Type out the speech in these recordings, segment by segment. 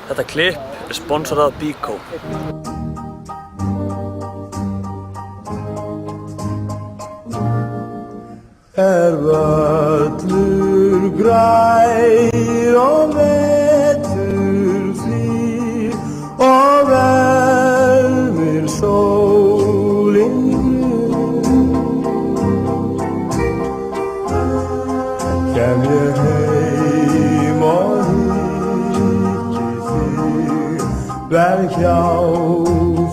Þetta klipp er sponsorað af Biko. Völlur grær og vetur hlýr og vermir sólin grunn. Kem ég heim og hyggi þig, verð hjá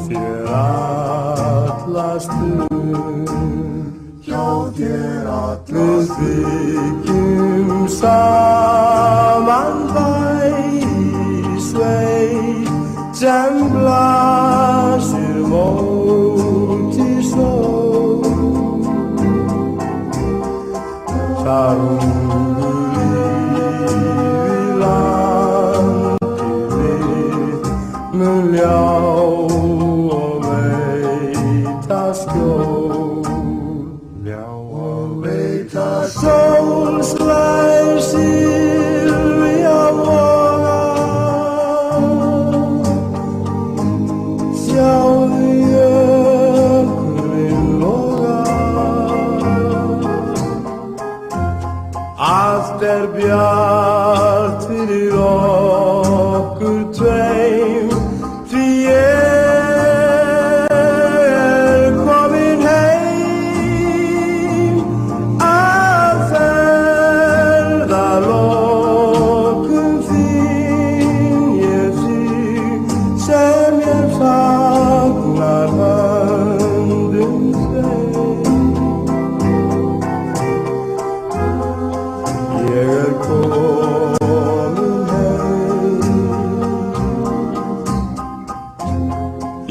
þér alla stund. Við byggjum saman bæ í sveit sem blasir móti sól. Þar ungur lífi landið mitt mun ljá og veita skjól. Sól slær Silvía voga, sjáðu jökulinn loga. Allt bjart fyrir okkur tveim, því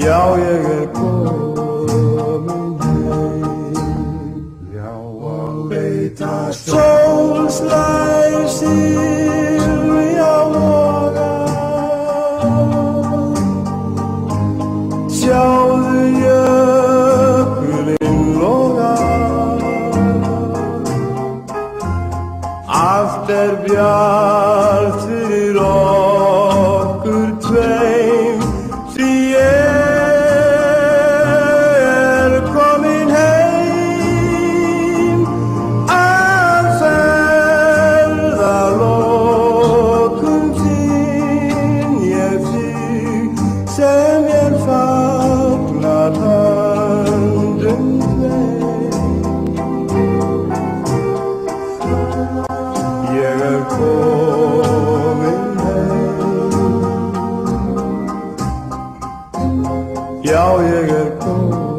já, ég komin heim, já, og veit að sól slær Silvía voga, sjáðu jökulinn loga. Allt bjart fyrir okkur tveim, því sem fagnar höndum þeim. Ég komin heim, já, ég komin.